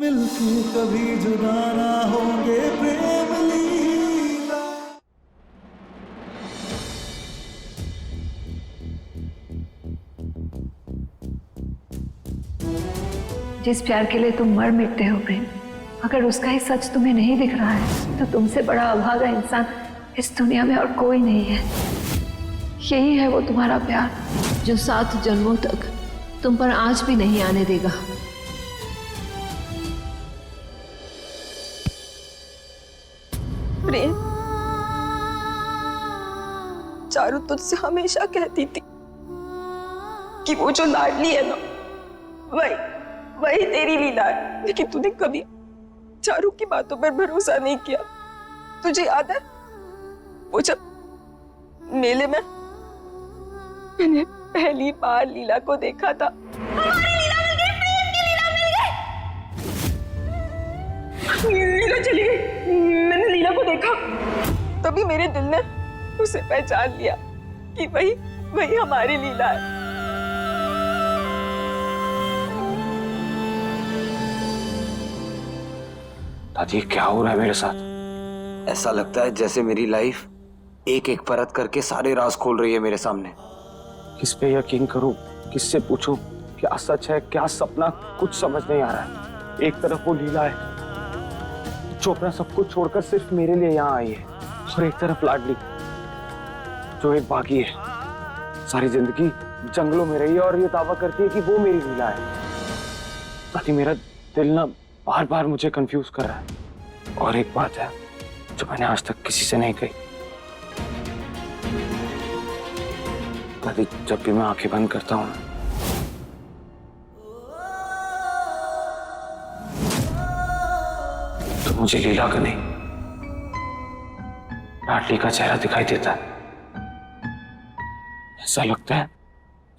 मिलके कभी जुदा ना होंगे प्रेम लीला। जिस प्यार के लिए तुम मर मिटते हो प्रेम, अगर उसका ही सच तुम्हें नहीं दिख रहा है तो तुमसे बड़ा अभागा इंसान इस दुनिया में और कोई नहीं है। यही है वो तुम्हारा प्यार जो 7 जन्मों तक तुम पर आंच भी नहीं आने देगा। प्रेम, चारू तुझसे हमेशा कहती थी कि वो जो लाडली है ना, वही तेरी लीला है, लेकिन तूने कभी चारू की बातों पर भरोसा नहीं किया। तुझे याद है वो जब मेले में मैंने पहली बार लीला को देखा था। हमारी लीला मिल गई, प्रेम की लीला मिल गई। लीला चली गई, मैंने लीला को देखा, तभी मेरे दिल ने उसे पहचान लिया कि वही हमारी लीला है। दादी क्या हो रहा है मेरे साथ? ऐसा लगता है जैसे मेरी लाइफ एक एक परत करके सारे राज खोल रही है मेरे सामने। किस पे यकीन करूं, किससे पूछूं, क्या सच है क्या सपना, कुछ समझ नहीं आ रहा है। एक तरफ वो लीला है जो अपना सब कुछ छोड़कर सिर्फ मेरे लिए यहाँ आई है, और एक तरफ लाडली जो एक बागी है, सारी जिंदगी जंगलों में रही है और ये दावा करती है कि वो मेरी लीला है। ताकि मेरा दिल ना बार बार मुझे कंफ्यूज कर रहा है। और एक बात है जो मैंने आज तक किसी से नहीं कही, दादी जब भी मैं आंखें बंद करता हूँ तो मुझे लीला का नहीं लाडली का चेहरा दिखाई देता है। ऐसा लगता है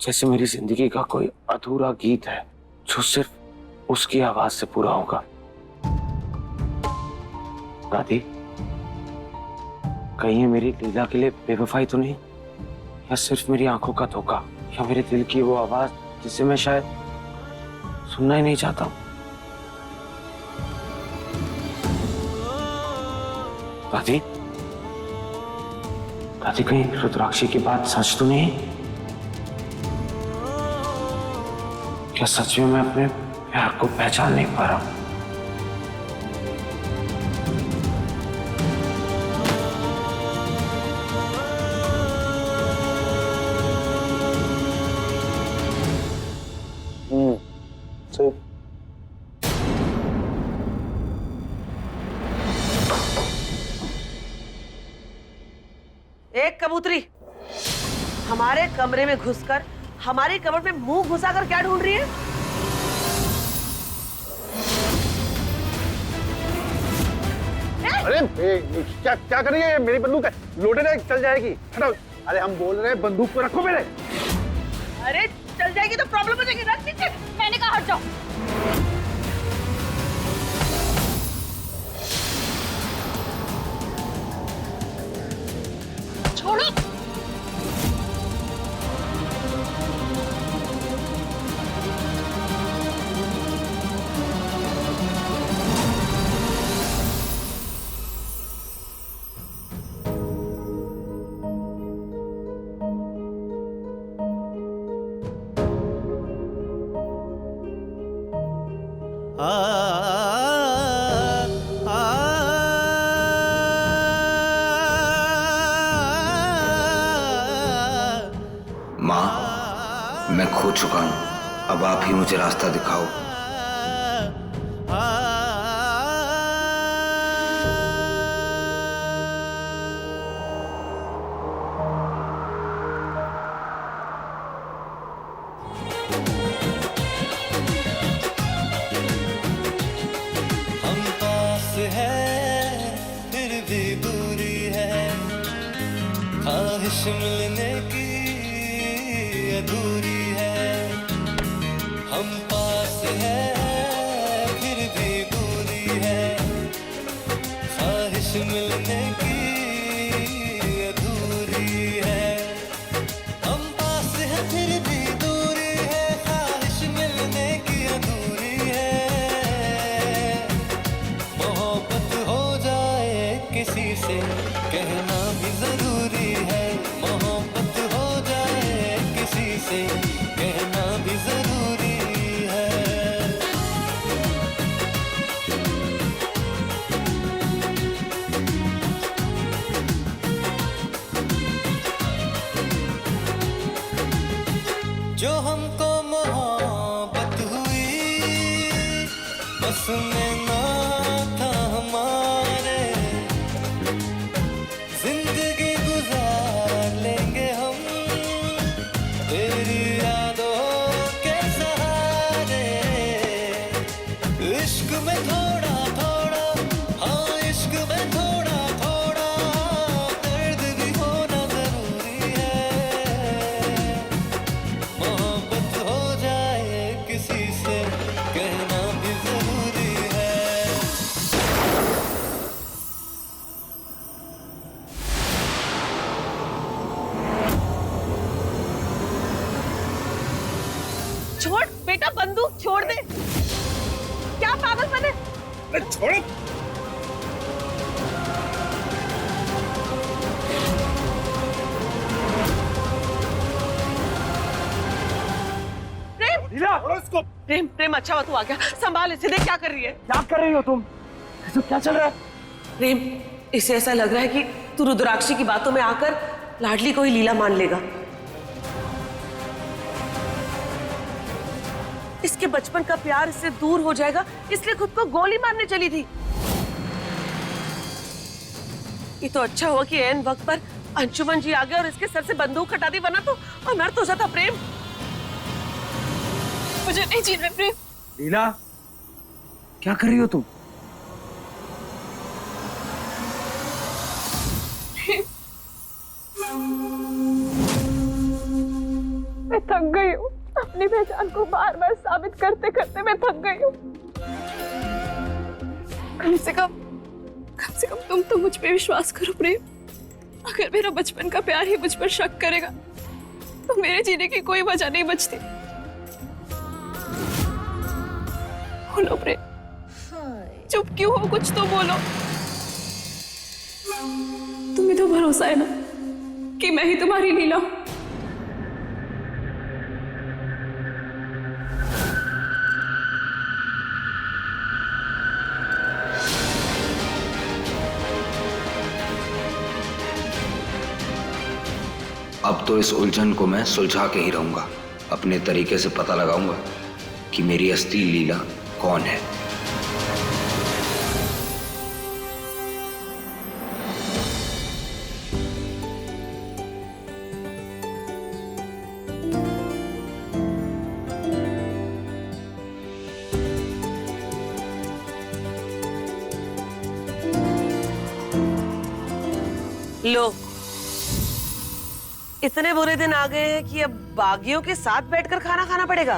जैसे मेरी जिंदगी का कोई अधूरा गीत है जो सिर्फ उसकी आवाज से पूरा होगा। दादी कहीं ये मेरी लीला के लिए बेवफाई तो नहीं, या सिर्फ मेरी आंखों का धोखा, या मेरे दिल की वो आवाज जिसे मैं शायद सुनना ही नहीं चाहता। दादी दादी कहीं रुद्राक्षी की बात सच तो नहीं? क्या सच में मैं अपने प्यार को पहचान नहीं पा रहा हूं? सही। एक कबूतरी हमारे कमरे में घुसकर हमारी कमर में मुंह घुसाकर क्या ढूंढ रही है? अरे क्या क्या कर रही है? मेरी बंदूक है, लोटे ना चल जाएगी। हटाओ। अरे हम बोल रहे हैं बंदूक को रखो मेरे। अरे चल जाएगी तो प्रॉब्लम हो जाएगी। रख नीचे। मैंने कहा हट जाओ। छोड़ो। माँ मैं खो चुका हूं, अब आप ही मुझे रास्ता दिखाओ। हम पास है फिर भी दूरी है, ख्वाहिश मिलने की अधूरी है। हम पास है फिर भी दूरी है, ख्वाहिश मिलने की अधूरी है। हम पास है फिर भी दूरी है, ख्वाहिश मिलने की अधूरी है। से कहना भी जरूरी है, मोहब्बत हो जाए किसी से कहना भी जरूरी है। जो हमको मोहब्बत हुई बस में ना था हमारे, जिंदगी गुजार लेंगे हम तेरी यादों के सहारे। इश्क में थोड़ा थोड़ा, हाँ इश्क में थोड़ा थोड़ा दर्द भी होना जरूरी है। मोहब्बत हो जाए किसी से कहना भी जरूरी है। छोड़ बेटा, बंदूक छोड़ दे। क्या पागलपन है? छोड़ो। प्रेम, छोड़ो इसको। प्रेम, प्रेम अच्छा हुआ तू आ गया। संभाल इसे, देख क्या कर रही है। क्या कर रही हो तुम? तो क्या चल रहा है? प्रेम, इसे ऐसा लग रहा है कि तू रुद्राक्षी की बातों में आकर लाडली को ही लीला मान लेगा। इसके बचपन का प्यार इससे दूर हो जाएगा, इसलिए खुद को गोली मारने चली थी। ये तो अच्छा हुआ कि ऐन वक्त पर अंशुमन जी आ गए और इसके सर से बंदूक हटा दी, वरना तो अनर्थ हो जाता। प्रेम, मुझे नहीं जीना प्रेम। लीला, क्या कर रही हो तुम? मैं थक गई हूँ, अपनी पहचान को बार बार साबित करते करते मैं थक गई हूँ। कम से कम तुम तो मुझ पे विश्वास करो प्रेम। अगर मेरा बचपन का प्यार ही मुझ पर शक करेगा तो मेरे जीने की कोई वजह नहीं बचती। बोलो प्रेम, चुप क्यों हो? कुछ तो बोलो। तुम्हें तो भरोसा है ना कि मैं ही तुम्हारी लीला हूं। अब तो इस उलझन को मैं सुलझा के ही रहूंगा। अपने तरीके से पता लगाऊंगा कि मेरी असली लीला कौन है। लो, इतने बुरे दिन आ गए हैं कि अब बागियों के साथ बैठकर खाना खाना पड़ेगा।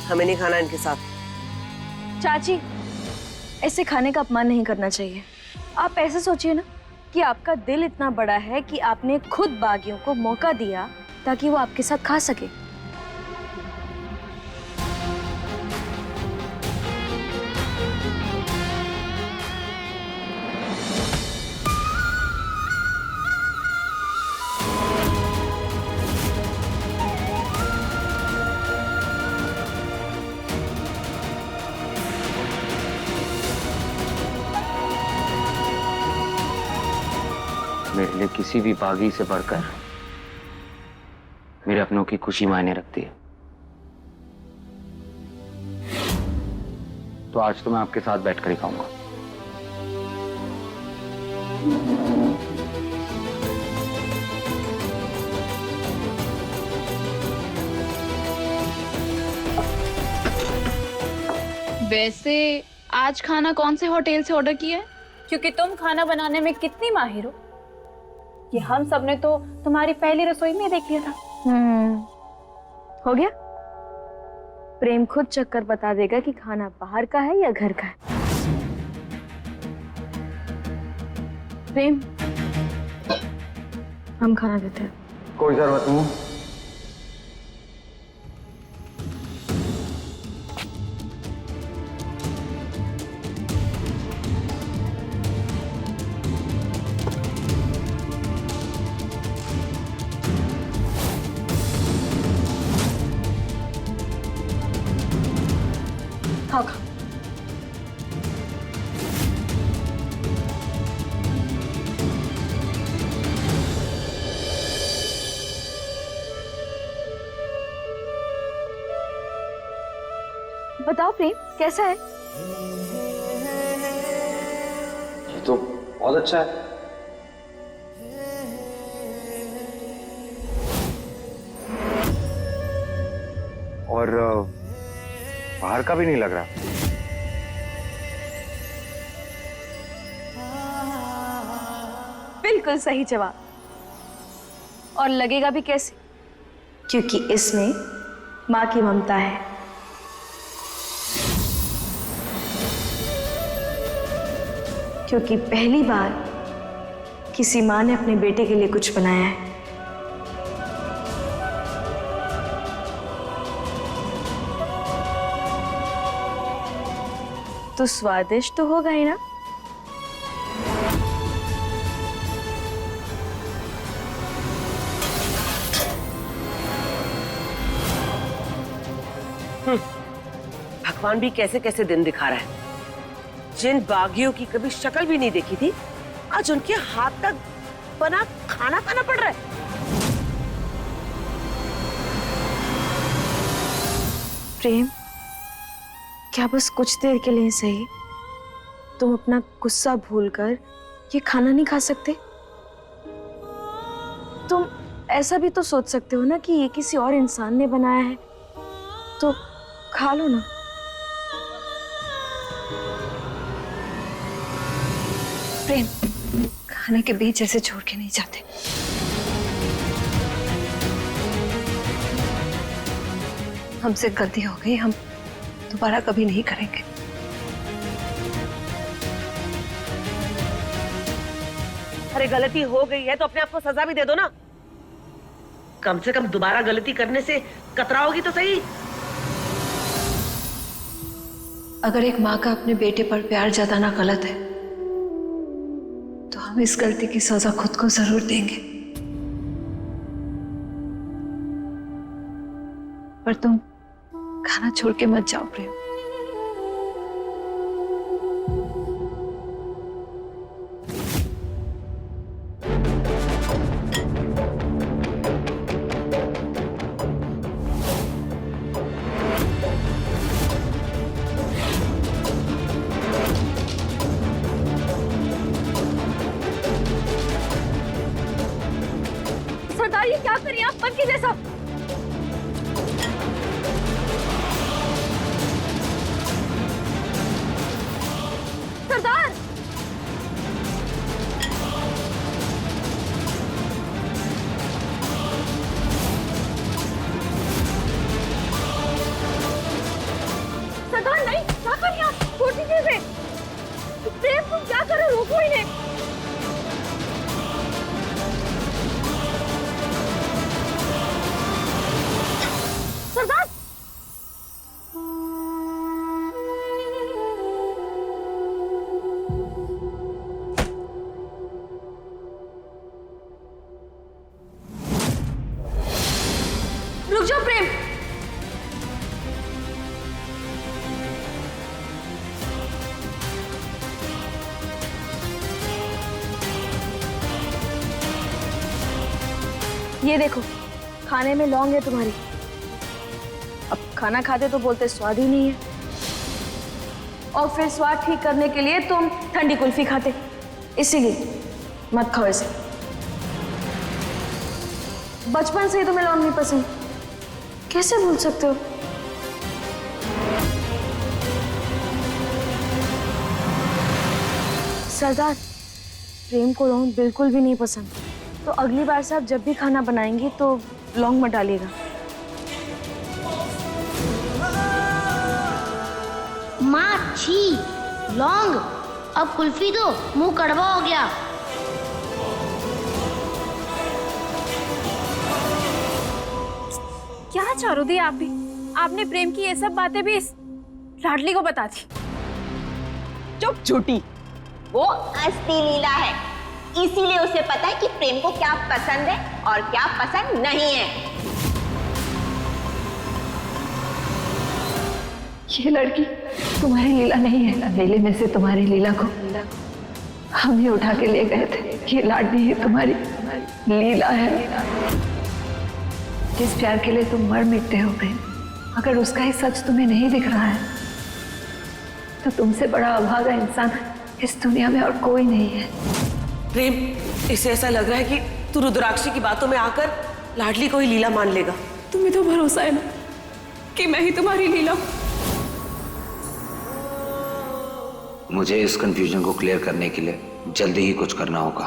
हमें नहीं खाना इनके साथ। चाची, ऐसे खाने का अपमान नहीं करना चाहिए। आप ऐसे सोचिए ना कि आपका दिल इतना बड़ा है कि आपने खुद बागियों को मौका दिया ताकि वो आपके साथ खा सके। मेरे लिए किसी भी बागी से बढ़कर मेरे अपनों की खुशी मायने रखती है। तो आज तो मैं आपके साथ बैठकर ही खाऊंगा। वैसे आज खाना कौन से होटल से ऑर्डर किया है? क्योंकि तुम खाना बनाने में कितनी माहिर हो कि हम सब ने तो तुम्हारी पहली रसोई में देख लिया था। हो गया। प्रेम खुद चक्कर बता देगा कि खाना बाहर का है या घर का है। प्रेम, हम खाना देते हैं। कोई जरूरत नहीं। खाओ खाओ। बताओ प्रेम, कैसा है? ये तो बहुत अच्छा है। और बाहर का भी नहीं लग रहा। बिल्कुल सही जवाब। और लगेगा भी कैसे? क्योंकि इसमें माँ की ममता है। क्योंकि पहली बार किसी माँ ने अपने बेटे के लिए कुछ बनाया है। तो स्वादिष्ट तो होगा ही ना? भगवान भी कैसे कैसे दिन दिखा रहा है। जिन बागियों की कभी शक्ल भी नहीं देखी थी, आज उनके हाथ तक बना खाना खाना पड़ रहा है। प्रेम, क्या बस कुछ देर के लिए सही तुम अपना गुस्सा भूलकर ये खाना नहीं खा सकते? तुम ऐसा भी तो सोच सकते हो ना कि ये किसी और इंसान ने बनाया है, तो खा लो ना। प्रेम, खाने के बीच ऐसे छोड़ के नहीं जाते। हमसे गलती हो गई, हम दोबारा कभी नहीं करेंगे। अरे गलती हो गई है तो अपने आप को सजा भी दे दो ना। कम से कम दोबारा गलती करने से कतराओगी तो सही। अगर एक माँ का अपने बेटे पर प्यार जताना गलत है तो हम इस गलती की सजा खुद को जरूर देंगे। पर तुम खाना छोड़ के मत जाओ प्रेम। सरदार, ये क्या करिए आप? पन के जैसा। सरदार, सरदार नहीं, क्या करिए आप? छोड़ दीजिए इसे। प्रेम, तुम क्या कर रहे हो? रोको इन्हें। सरदार, रुक जाओ प्रेम। ये देखो, खाने में लौंग है तुम्हारी। अब खाना खाते तो बोलते स्वाद ही नहीं है, और फिर स्वाद ठीक करने के लिए तुम ठंडी कुल्फी खाते। इसीलिए मत खाओ इसे। बचपन से ही तुम्हें लौंग नहीं पसंद, कैसे भूल सकते हो? सरदार, प्रेम को लौंग बिल्कुल भी नहीं पसंद, तो अगली बार से आप जब भी खाना बनाएंगी तो लौंग मत डालिएगा। माँ छी, लौंग। अब कुल्फी दो, मुंह कड़वा हो गया। क्या चारू दी आप भी? आपने प्रेम की ये सब बातें भी इस लाडली को बता दी। चुप झूठी। वो असली लीला है, इसीलिए उसे पता है कि प्रेम को क्या पसंद है और क्या पसंद नहीं है। ये लड़की तुम्हारी लीला नहीं है। मेले में से तुम्हारी लीला को हम ही उठा के ले गए थे। ये लाडली ही तुम्हारी लीला है। जिस प्यार के लिए तुम मर मिटते हो प्रेम, अगर उसका ही सच तुम्हें नहीं दिख रहा है तो तुमसे बड़ा अभागा इंसान इस दुनिया में और कोई नहीं है। प्रेम, इसे ऐसा लग रहा है कि तू रुद्राक्षी की बातों में आकर लाडली को ही लीला मान लेगा। तुम्हें तो भरोसा है ना कि मैं ही तुम्हारी लीला हूं। मुझे इस कंफ्यूजन को क्लियर करने के लिए जल्दी ही कुछ करना होगा।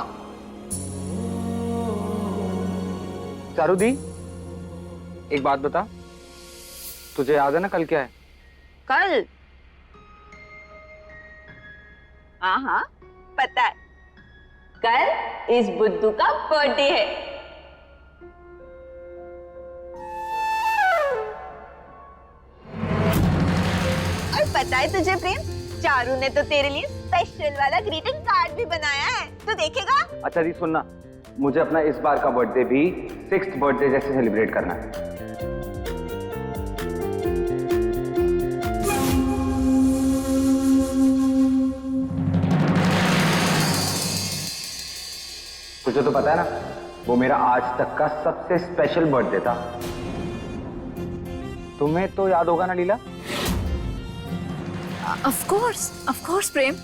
चारू दी, एक बात बता, तुझे याद है ना कल क्या है? कल? हाँ, पता है। कल इस बुद्धू का बर्थडे है। और पता है तुझे प्रेम, चारू ने तो तेरे लिए स्पेशल वाला ग्रीटिंग कार्ड भी बनाया है। तू देखेगा? अच्छा दी सुनना, मुझे अपना इस बार का बर्थडे भी 6th बर्थडे जैसे सेलिब्रेट करना है। तुझे तो पता है ना, वो मेरा आज तक का सबसे स्पेशल बर्थडे था। तुम्हें तो याद होगा ना लीला? ऑफ कोर्स प्रेम,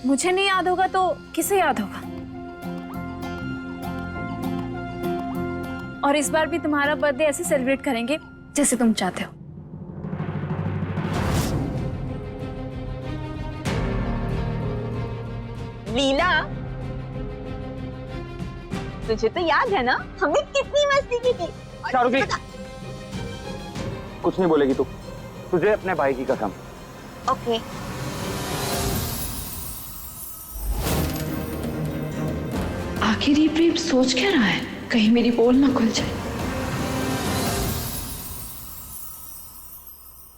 मुझे नहीं याद होगा तो किसे याद होगा। और इस बार भी तुम्हारा बर्थडे ऐसे सेलिब्रेट करेंगे जैसे तुम चाहते हो। लीला, तुझे तो याद है ना हमने कितनी मस्ती की थी। चारू दी, कुछ नहीं बोलेगी तू? तुझे अपने भाई की कसम। ओके। आखिर ये प्रेम सोच क्या रहा है? कहीं मेरी पोल ना खुल जाए।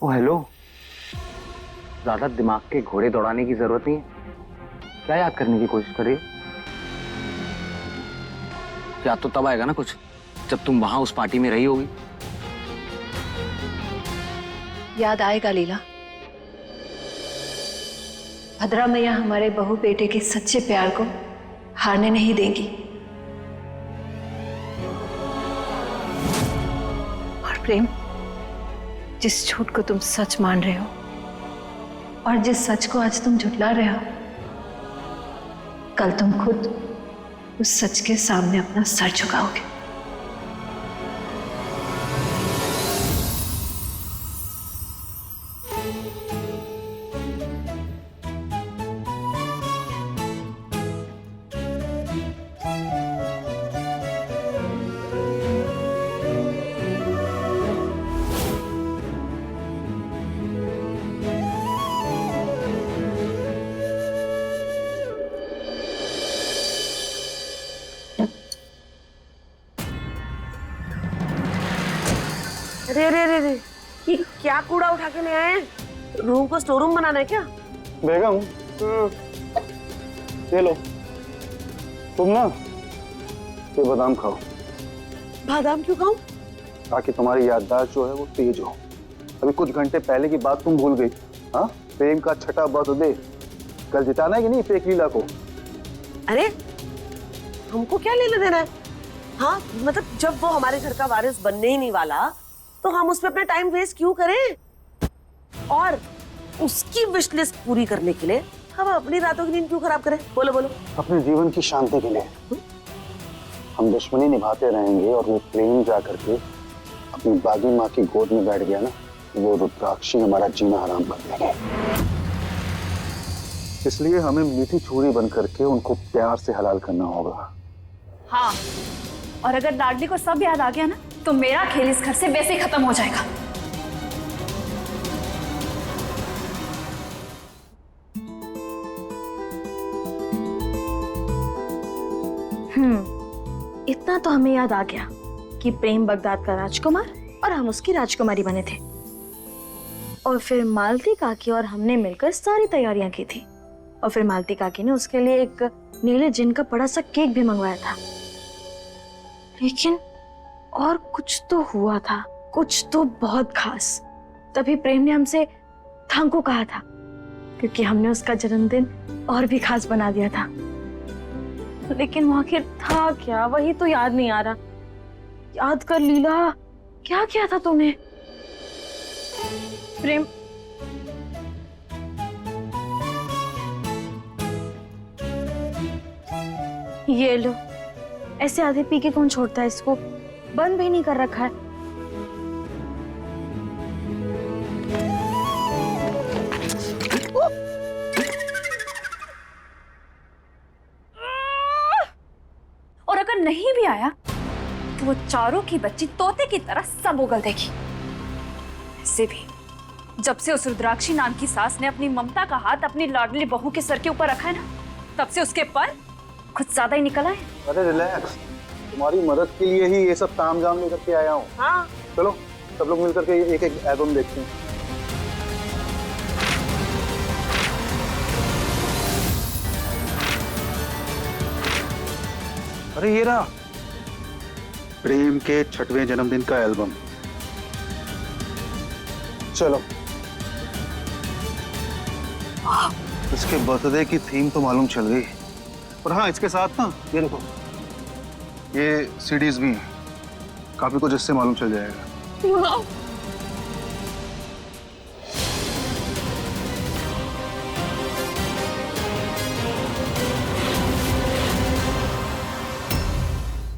ओ हेलो, ज्यादा दिमाग के घोड़े दौड़ाने की जरूरत नहीं है। क्या याद करने की कोशिश कर रही हो? याद तो तब आएगा ना कुछ जब तुम वहां उस पार्टी में रही होगी। याद आएगा लीला। भद्रा मैया हमारे बहू बेटे के सच्चे प्यार को हारने नहीं देंगी। और प्रेम, जिस झूठ को तुम सच मान रहे हो और जिस सच को आज तुम झुठला रहे हो, कल तुम खुद उस सच के सामने अपना सर झुकाओगे। अरे, ये क्या कूड़ा उठा के ले आए हैं? रूम को स्टोर रूम बनाना है क्या? बेगम, ये लो, तुम ना ये बादाम खाओ। बादाम क्यों खाऊं? ताकि तुम्हारी याददाश्त जो है वो तेज हो। अभी कुछ घंटे पहले की बात तुम भूल गई। हाँ, प्रेम का छठा बर्थडे कल जिताना है कि नहीं फेक लीला को? अरे हमको क्या लेना देना है? हाँ, मतलब जब वो हमारे घर का वारिस बनने ही नहीं वाला तो हम उस पर अपना टाइम वेस्ट क्यों करें? और उसकी विश लिस्ट पूरी करने के लिए हम अपनी रातों की नींद क्यों खराब करें? बोलो बोलो। अपने जीवन की शांति के लिए हम दुश्मनी निभाते रहेंगे और वो प्रेम जा करके अपनी बागी माँ की गोद में बैठ गया ना, वो रुद्राक्षी हमारा जीना हराम कर देंगे। इसलिए हमें मीठी छुरी बन करके उनको प्यार से हलाल करना होगा। हाँ, और अगर लाडली को सब याद आ गया ना तो मेरा खेल इस घर से वैसे ही खत्म हो जाएगा। इतना तो हमें याद आ गया कि प्रेम बगदाद का राजकुमार और हम उसकी राजकुमारी बने थे। और फिर मालती काकी और हमने मिलकर सारी तैयारियां की थी। और फिर मालती काकी ने उसके लिए एक नीले जिन का बड़ा सा केक भी मंगवाया था। लेकिन और कुछ तो हुआ था, कुछ तो बहुत खास। तभी प्रेम ने हमसे थांग को कहा था, क्योंकि हमने उसका जन्मदिन और भी खास बना दिया था। लेकिन वो आखिर था क्या, वही तो याद नहीं आ रहा। याद कर लीला, क्या किया था तूने? प्रेम, ये लो, ऐसे आधे पी के कौन छोड़ता है इसको? बंद भी नहीं कर रखा है। और अगर नहीं भी आया तो वो चारों की बच्ची तोते की तरह सब उगल देगी। ऐसे भी जब से उस रुद्राक्षी नाम की सास ने अपनी ममता का हाथ अपनी लाडली बहू के सर के ऊपर रखा है ना, तब से उसके पर कुछ ज्यादा ही निकला है। अरे रिलैक्स, तुम्हारी मदद के लिए ही ये सब तामझाम लेकर के आया हूँ। हाँ चलो सब लोग मिलकर के एक एक एल्बम देखते हैं। अरे ये रहा प्रेम के 6वें जन्मदिन का एल्बम। चलो, इसके बर्थडे की थीम तो मालूम चल गई, और हाँ इसके साथ ना ये देखो, ये सीडीज भी हैं, काफी कुछ इससे मालूम चल जाएगा।